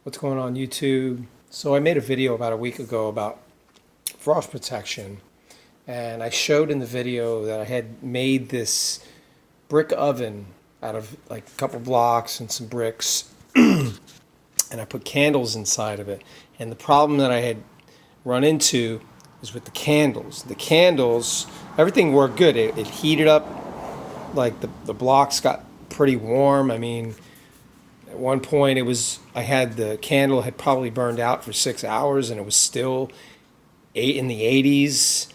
What's going on YouTube? So I made a video about a week ago about frost protection, and I showed in the video that I had made this brick oven out of like a couple blocks and some bricks and I put candles inside of it. And the problem that I had run into is with the candles. The candles, everything worked good. It heated up, like the blocks got pretty warm. I mean, at one point I had the candle had probably burned out for 6 hours and it was still in the 80s,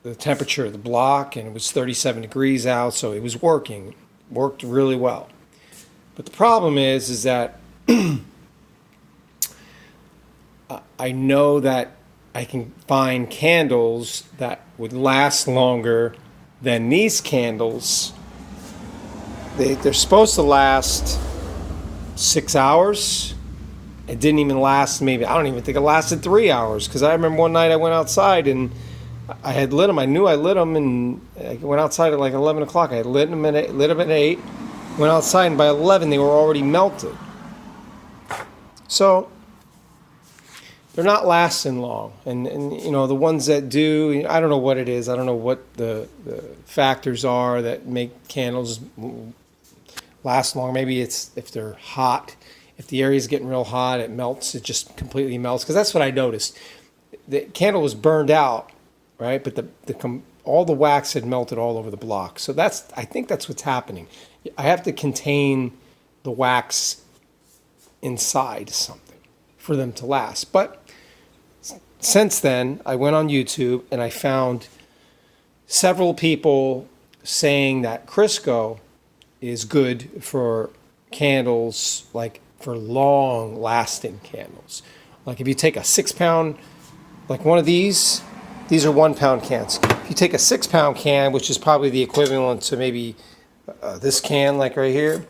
the temperature of the block, and it was 37 degrees out, so it was worked really well. But the problem is that I know that I can find candles that would last longer than these candles. They're supposed to last 6 hours. It didn't even last, maybe, I don't even think it lasted 3 hours, because I remember one night I went outside and I had lit them. I knew I lit them, and I went outside at like 11 o'clock. I had lit them at 8, went outside, and by 11 they were already melted. So they're not lasting long. And you know, the ones that do, I don't know what it is. I don't know what the factors are that make candles last long. Maybe it's if they're hot. If the area's getting real hot, it melts. It just completely melts. Because that's what I noticed. The candle was burned out, right? But all the wax had melted all over the block. So I think that's what's happening. I have to contain the wax inside something for them to last. But since then, I went on YouTube and I found several people saying that Crisco is good for candles, like for long lasting candles. Like if you take a 6-pound, like one of these are 1 pound cans. If you take a 6-pound can, which is probably the equivalent to maybe this can, like right here,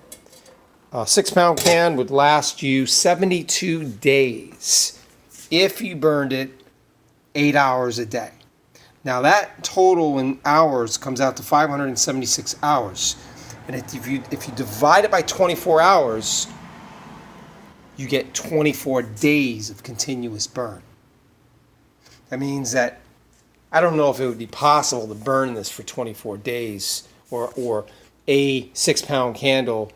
a 6-pound can would last you 72 days if you burned it 8 hours a day. Now that total in hours comes out to 576 hours. And if you divide it by 24 hours, you get 24 days of continuous burn. That means that I don't know if it would be possible to burn this for 24 days or a 6-pound candle,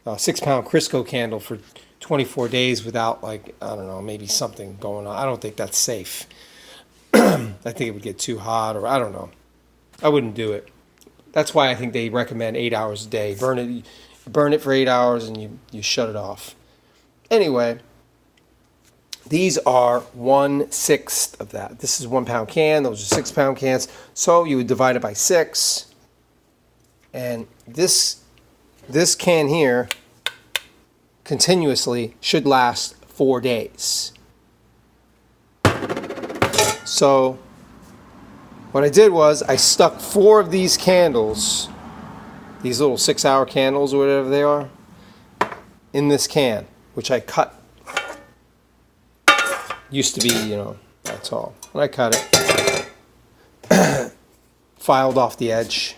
6-pound Crisco candle for 24 days without, like, I don't know, maybe something going on. I don't think that's safe. I think it would get too hot, or I don't know. I wouldn't do it. That's why I think they recommend 8 hours a day. Burn it for 8 hours and you shut it off. Anyway, these are 1/6 of that. This is 1 pound can. Those are 6-pound cans. So you would divide it by 6. And this can here continuously should last 4 days. So what I did was I stuck 4 of these candles, these little 6-hour candles or whatever they are, in this can, which I cut. Used to be, you know, that's all. And I cut it, filed off the edge,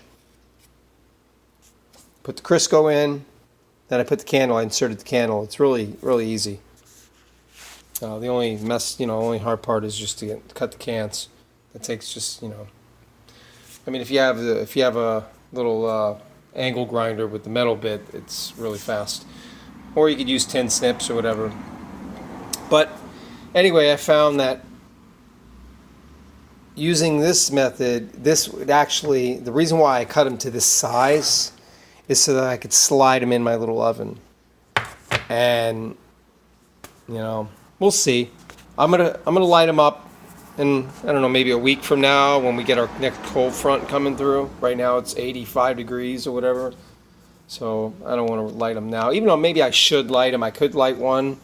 put the Crisco in, then I put the candle, I inserted the candle. It's really, really easy. The only only hard part is just to cut the cans. That takes just, I mean, if you have a little angle grinder with the metal bit, it's really fast. Or you could use tin snips or whatever. But anyway, I found that using this method, this would actually, the reason why I cut them to this size is so that I could slide them in my little oven. And, we'll see. I'm gonna light them up in, I don't know, maybe a week from now when we get our next cold front coming through. Right now it's 85 degrees or whatever. So I don't want to light them now. Even though maybe I should light them. I could light one,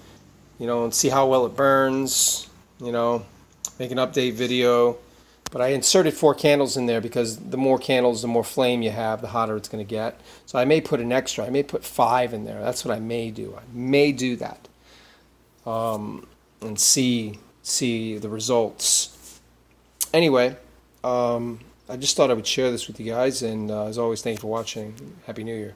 and see how well it burns, make an update video. But I inserted 4 candles in there because the more candles, the more flame you have, the hotter it's going to get. So I may put an extra. I may put 5 in there. That's what I may do. I may do that. And see the results. Anyway, I just thought I would share this with you guys. And as always, thank you for watching. Happy New Year.